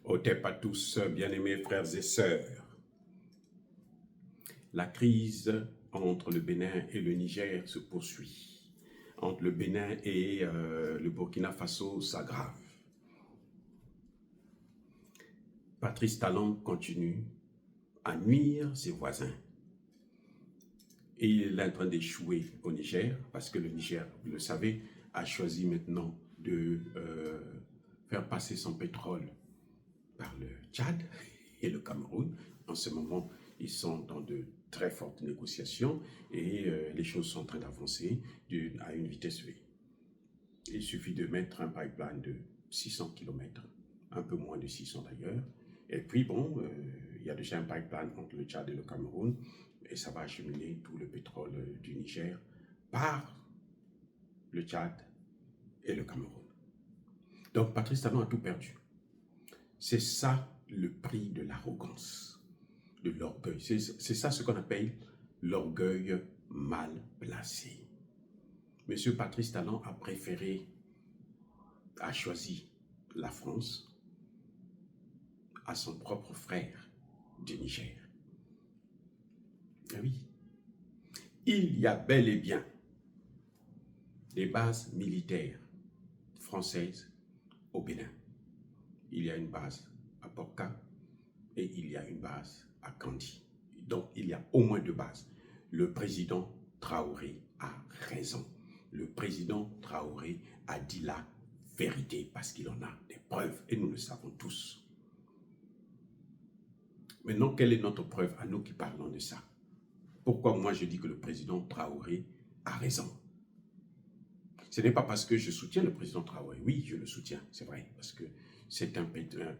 Otep à tous, bien-aimés frères et sœurs. La crise entre le Bénin et le Niger se poursuit. Entre le Bénin et le Burkina Faso s'aggrave. Patrice Talon continue à nuire ses voisins. Et il est en train d'échouer au Niger, parce que le Niger, vous le savez, a choisi maintenant de faire passer son pétrole par le Tchad et le Cameroun. En ce moment, ils sont dans de très fortes négociations et les choses sont en train d'avancer à une vitesse V. Il suffit de mettre un pipeline de 600 km, un peu moins de 600 d'ailleurs. Et puis bon, il y a déjà un pipeline entre le Tchad et le Cameroun et ça va acheminer tout le pétrole du Niger par le Tchad et le Cameroun. Donc Patrice Talon a tout perdu. C'est ça le prix de l'arrogance, de l'orgueil. C'est ça ce qu'on appelle l'orgueil mal placé. Monsieur Patrice Talon a choisi la France à son propre frère du Niger. Oui, il y a bel et bien des bases militaires françaises au Bénin. Il y a une base à Porca et il y a une base à Kandi. Donc, il y a au moins deux bases. Le président Traoré a raison. Le président Traoré a dit la vérité parce qu'il en a des preuves et nous le savons tous. Maintenant, quelle est notre preuve à nous qui parlons de ça? Pourquoi moi je dis que le président Traoré a raison? Ce n'est pas parce que je soutiens le président Traoré. Oui, je le soutiens, c'est vrai, parce que c'est un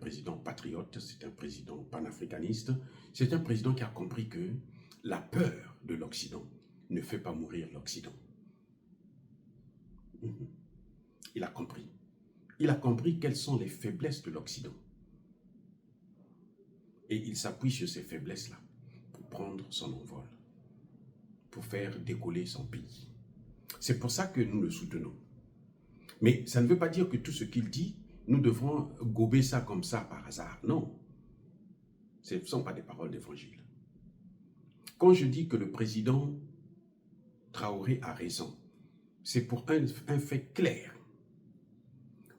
président patriote, c'est un président panafricaniste, c'est un président qui a compris que la peur de l'Occident ne fait pas mourir l'Occident. Il a compris. Il a compris quelles sont les faiblesses de l'Occident. Et il s'appuie sur ces faiblesses-là pour prendre son envol, pour faire décoller son pays. C'est pour ça que nous le soutenons. Mais ça ne veut pas dire que tout ce qu'il dit, nous devrons gober ça comme ça par hasard. Non. Ce ne sont pas des paroles d'évangile. Quand je dis que le président Traoré a raison, c'est pour un fait clair.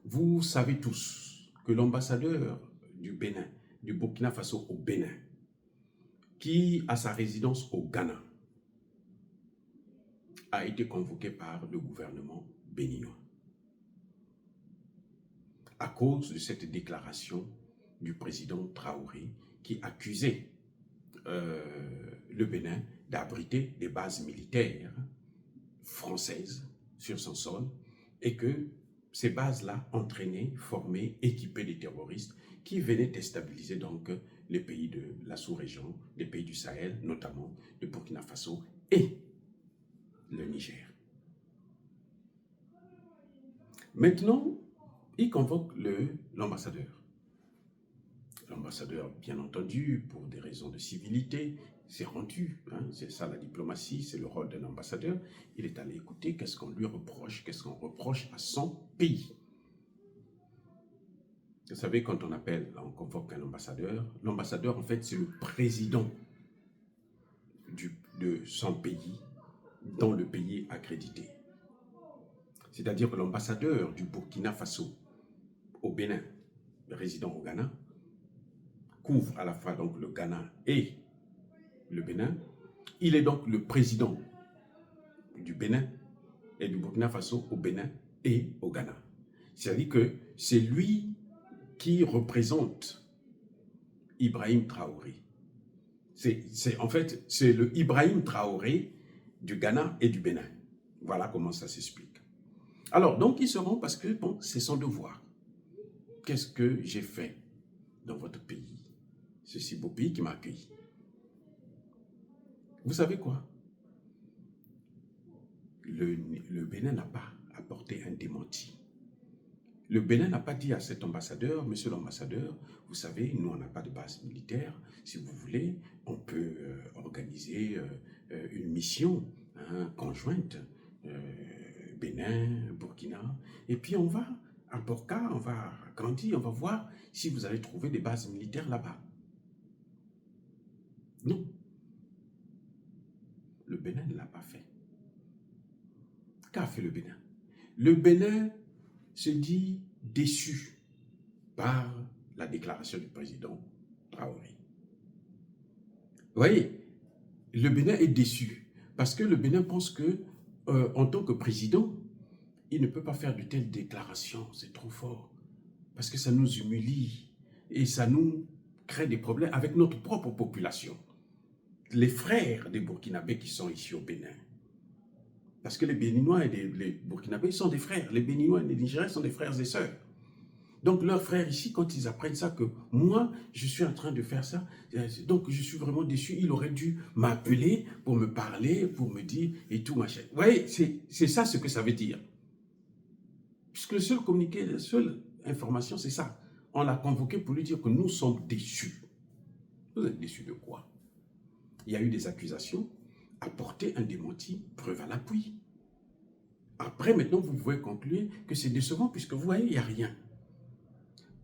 Vous savez tous que l'ambassadeur du Bénin, du Burkina Faso au Bénin, qui a sa résidence au Ghana, a été convoqué par le gouvernement béninois à cause de cette déclaration du président Traoré qui accusait le Bénin d'abriter des bases militaires françaises sur son sol et que ces bases-là entraînaient, formaient, équipaient des terroristes qui venaient déstabiliser donc les pays de la sous-région, les pays du Sahel, notamment le Burkina Faso et le Niger. Maintenant, il convoque l'ambassadeur. L'ambassadeur, bien entendu, pour des raisons de civilité, s'est rendu. C'est ça la diplomatie, c'est le rôle d'un ambassadeur. Il est allé écouter qu'est-ce qu'on lui reproche, qu'est-ce qu'on reproche à son pays. Vous savez, quand on convoque un ambassadeur, l'ambassadeur, en fait, c'est le président de son pays, dans le pays accrédité. C'est-à-dire que l'ambassadeur du Burkina Faso au Bénin, résident au Ghana, couvre à la fois donc le Ghana et le Bénin. Il est donc le président du Bénin et du Burkina Faso au Bénin et au Ghana. C'est-à-dire que c'est lui qui représente Ibrahim Traoré. En fait, c'est le Ibrahim Traoré du Ghana et du Bénin. Voilà comment ça s'explique. Alors, donc, ils seront parce que, bon, c'est son devoir. Qu'est-ce que j'ai fait dans votre pays? Ce si beau pays qui m'a accueilli. Vous savez quoi? Le Bénin n'a pas apporté un démenti. Le Bénin n'a pas dit à cet ambassadeur, monsieur l'ambassadeur, vous savez, nous, on n'a pas de base militaire. Si vous voulez, on peut organiser une mission conjointe, Bénin, Burkina, et puis on va à Porca, on va à Kandi, on va voir si vous allez trouver des bases militaires là-bas. Non. Le Bénin ne l'a pas fait. Qu'a fait le Bénin? Le Bénin se dit déçu par la déclaration du président Traoré. Vous voyez, le Bénin est déçu parce que le Bénin pense que, en tant que président, il ne peut pas faire de telles déclarations, c'est trop fort, parce que ça nous humilie et ça nous crée des problèmes avec notre propre population. Les frères des Burkinabés qui sont ici au Bénin, parce que les Béninois et les Burkinabés sont des frères, les Béninois et les Nigériens sont des frères et sœurs. Donc leurs frères ici, quand ils apprennent ça, que moi, je suis en train de faire ça, donc je suis vraiment déçu, il aurait dû m'appeler pour me parler, pour me dire, et tout, machin. Vous voyez, c'est ça ce que ça veut dire. Puisque le seul communiqué, la seule information, c'est ça. On l'a convoqué pour lui dire que nous sommes déçus. Vous êtes déçus de quoi? Il y a eu des accusations, apporter un démenti, preuve à l'appui. Après, maintenant, vous pouvez conclure que c'est décevant, puisque vous voyez, il n'y a rien.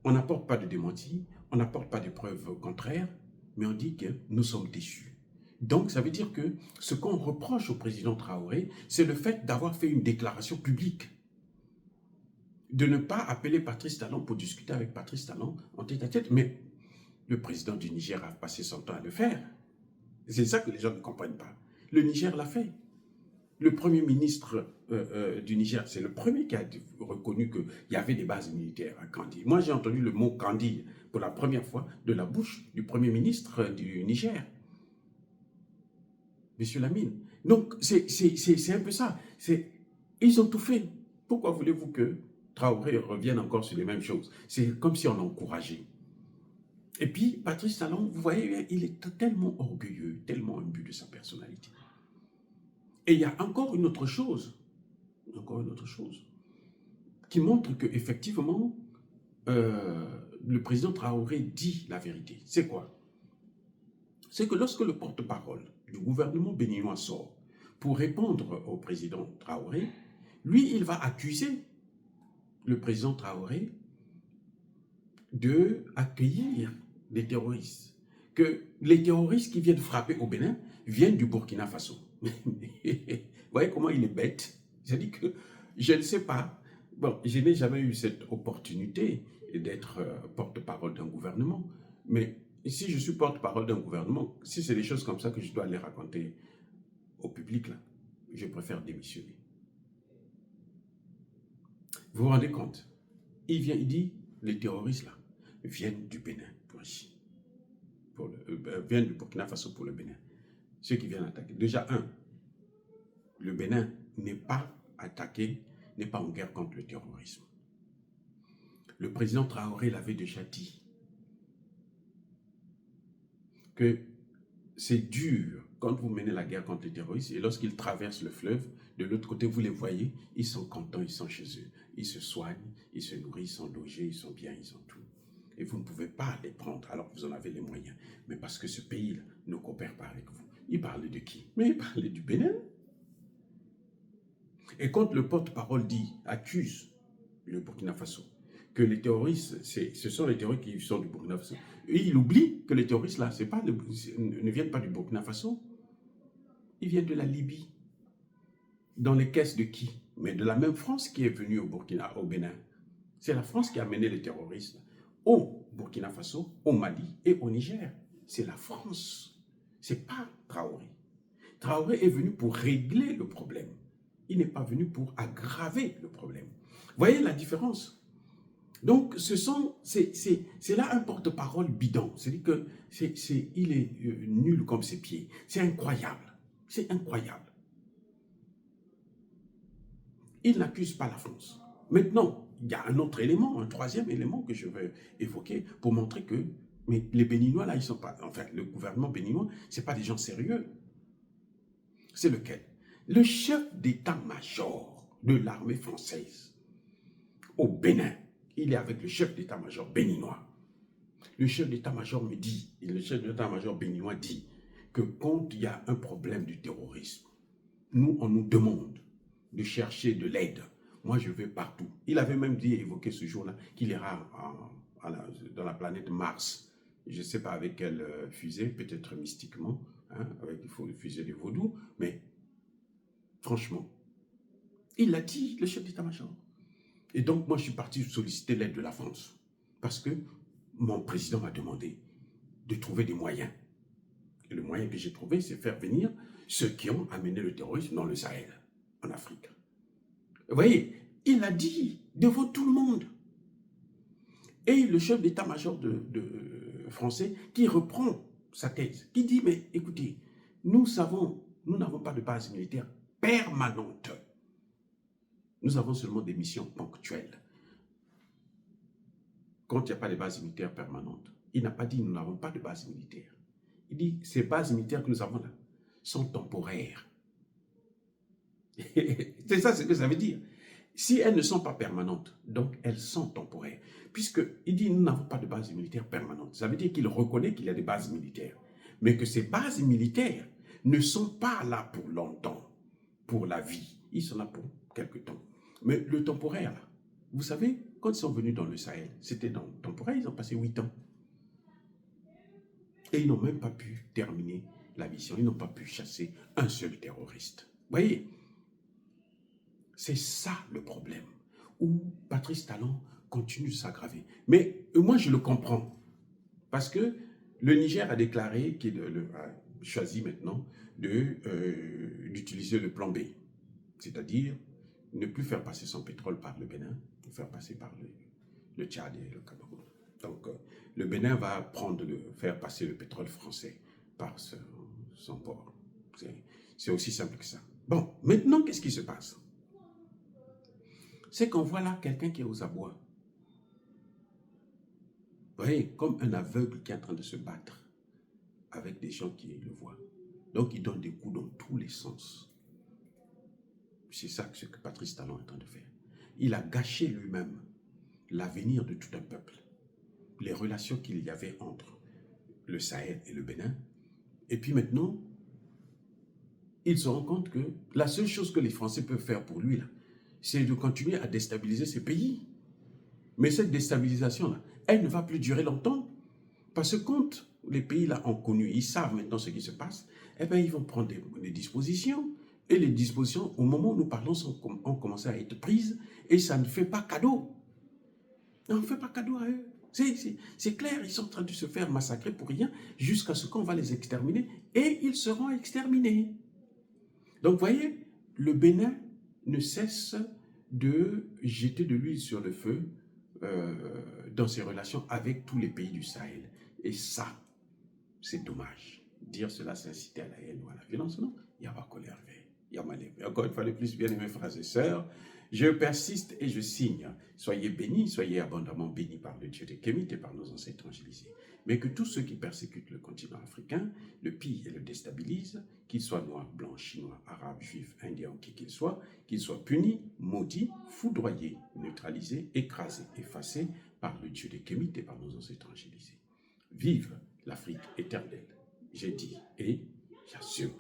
On n'apporte pas de démenti, on n'apporte pas de preuves contraires, mais on dit que nous sommes déçus. Donc, ça veut dire que ce qu'on reproche au président Traoré, c'est le fait d'avoir fait une déclaration publique. De ne pas appeler Patrice Talon pour discuter avec Patrice Talon en tête-à-tête, mais le président du Niger a passé son temps à le faire. C'est ça que les gens ne comprennent pas. Le Niger l'a fait. Le premier ministre du Niger, c'est le premier qui a reconnu qu'il y avait des bases militaires à Kandi. Moi, j'ai entendu le mot Kandi pour la première fois de la bouche du premier ministre du Niger, M. Lamine. Donc, c'est un peu ça. Ils ont tout fait. Pourquoi voulez-vous que Traoré revienne encore sur les mêmes choses? C'est comme si on l'encourageait. Et puis, Patrice Talon, vous voyez, il est tellement orgueilleux, tellement imbu de sa personnalité. Et il y a encore une autre chose, qui montre qu'effectivement, le président Traoré dit la vérité. C'est quoi? C'est que lorsque le porte-parole du gouvernement béninois sort pour répondre au président Traoré, lui, il va accuser le président Traoré d'accueillir des terroristes. Que les terroristes qui viennent frapper au Bénin viennent du Burkina Faso. Vous voyez comment il est bête? Je dis que je ne sais pas. Bon, je n'ai jamais eu cette opportunité d'être porte-parole d'un gouvernement. Mais si je suis porte-parole d'un gouvernement, si c'est des choses comme ça que je dois les raconter au public, là, je préfère démissionner. Vous vous rendez compte? Il dit, les terroristes là, viennent du Bénin pour ici. Viennent du Burkina Faso pour le Bénin. Ceux qui viennent attaquer. Déjà, le Bénin n'est pas attaqué, n'est pas en guerre contre le terrorisme. Le président Traoré l'avait déjà dit que c'est dur quand vous menez la guerre contre les terroristes et lorsqu'ils traversent le fleuve, de l'autre côté, vous les voyez, ils sont contents, ils sont chez eux. Ils se soignent, ils se nourrissent, ils sont logés, ils sont bien, ils ont tout. Et vous ne pouvez pas les prendre alors que vous en avez les moyens. Mais parce que ce pays-là ne coopère pas avec vous. Il parlait de qui? Mais il parlait du Bénin. Et quand le porte-parole accuse le Burkina Faso, que les terroristes, ce sont les terroristes qui sont du Burkina Faso, et il oublie que les terroristes là, ne viennent pas du Burkina Faso, ils viennent de la Libye. Dans les caisses de qui? Mais de la même France qui est venue au Bénin. C'est la France qui a mené les terroristes au Burkina Faso, au Mali et au Niger. C'est la France. C'est pas Traoré. Traoré est venu pour régler le problème. Il n'est pas venu pour aggraver le problème. Vous voyez la différence? Donc, c'est là un porte-parole bidon. C'est-à-dire que il est nul comme ses pieds. C'est incroyable. C'est incroyable. Il n'accuse pas la France. Maintenant, il y a un autre élément, un troisième élément que je veux évoquer pour montrer que mais les Béninois, là, ils sont pas... Enfin, le gouvernement béninois, ce n'est pas des gens sérieux. C'est lequel? Le chef d'état-major de l'armée française au Bénin, il est avec le chef d'état-major béninois. Le chef d'état-major me dit, et le chef d'état-major béninois dit que quand il y a un problème du terrorisme, nous, on nous demande de chercher de l'aide moi je vais partout. Il avait même dit, évoqué ce jour-là, qu'il ira dans la planète Mars. Je ne sais pas avec quelle fusée, peut-être mystiquement, hein, avec une fusée de vaudou, mais franchement, il l'a dit, le chef d'état-major. Et donc, moi, je suis parti solliciter l'aide de la France. Parce que mon président m'a demandé de trouver des moyens. Et le moyen que j'ai trouvé, c'est faire venir ceux qui ont amené le terrorisme dans le Sahel, en Afrique. Vous voyez, il l'a dit devant tout le monde. Et le chef d'état-major français qui reprend sa thèse, qui dit, mais écoutez, nous n'avons pas de base militaire permanente. Nous avons seulement des missions ponctuelles. Quand il n'y a pas de base militaire permanente, il n'a pas dit nous n'avons pas de base militaire. Il dit ces bases militaires que nous avons là sont temporaires. C'est ça ce que ça veut dire. Si elles ne sont pas permanentes, donc elles sont temporaires. Puisqu'il dit nous n'avons pas de base militaire permanente. Ça veut dire qu'il reconnaît qu'il y a des bases militaires. Mais que ces bases militaires ne sont pas là pour longtemps, pour la vie. Ils sont là pour quelque temps. Mais le temporaire, là, vous savez, quand ils sont venus dans le Sahel, c'était dans le temporaire, ils ont passé 8 ans. Et ils n'ont même pas pu terminer la mission. Ils n'ont pas pu chasser un seul terroriste. Vous voyez, c'est ça le problème, où Patrice Talon continue de s'aggraver. Mais moi, je le comprends. Parce que le Niger a déclaré qu'il a choisi maintenant d'utiliser le plan B. C'est-à-dire ne plus faire passer son pétrole par le Bénin, le faire passer par le Tchad et le Cameroun. Donc, le Bénin va faire passer le pétrole français par son port. C'est aussi simple que ça. Bon, maintenant, qu'est-ce qui se passe? C'est qu'on voit là quelqu'un qui est aux abois. Vous voyez, comme un aveugle qui est en train de se battre avec des gens qui le voient. Donc, il donne des coups dans tous les sens. C'est ça ce que Patrice Talon est en train de faire. Il a gâché lui-même l'avenir de tout un peuple. Les relations qu'il y avait entre le Sahel et le Bénin. Et puis maintenant, il se rend compte que la seule chose que les Français peuvent faire pour lui, là, c'est de continuer à déstabiliser ces pays. Mais cette déstabilisation-là, elle ne va plus durer longtemps. Parce que quand les pays-là ont connu, ils savent maintenant ce qui se passe, eh bien, ils vont prendre des dispositions. Et les dispositions, au moment où nous parlons, ont commencé à être prises. Et ça ne fait pas cadeau. On ne fait pas cadeau à eux. C'est clair, ils sont en train de se faire massacrer pour rien jusqu'à ce qu'on va les exterminer. Et ils seront exterminés. Donc, vous voyez, le Bénin ne cesse de jeter de l'huile sur le feu dans ses relations avec tous les pays du Sahel. Et ça, c'est dommage. Dire cela, c'est inciter à la haine ou à la violence. Non, il n'y a pas colère. Il y a mal. Encore une fois de plus, bien-aimés frères et sœurs, je persiste et je signe. Soyez bénis, soyez abondamment bénis par le Dieu des Kémites et par nos ancêtres angélisés. Mais que tous ceux qui persécutent le continent africain le pillent et le déstabilisent, qu'ils soient noirs, blancs, chinois, arabes, juifs, indiens, qui qu'ils soient punis, maudits, foudroyés, neutralisés, écrasés, effacés par le Dieu des Kémites et par nos ancêtres angélisés. Vive l'Afrique éternelle, j'ai dit et j'assure.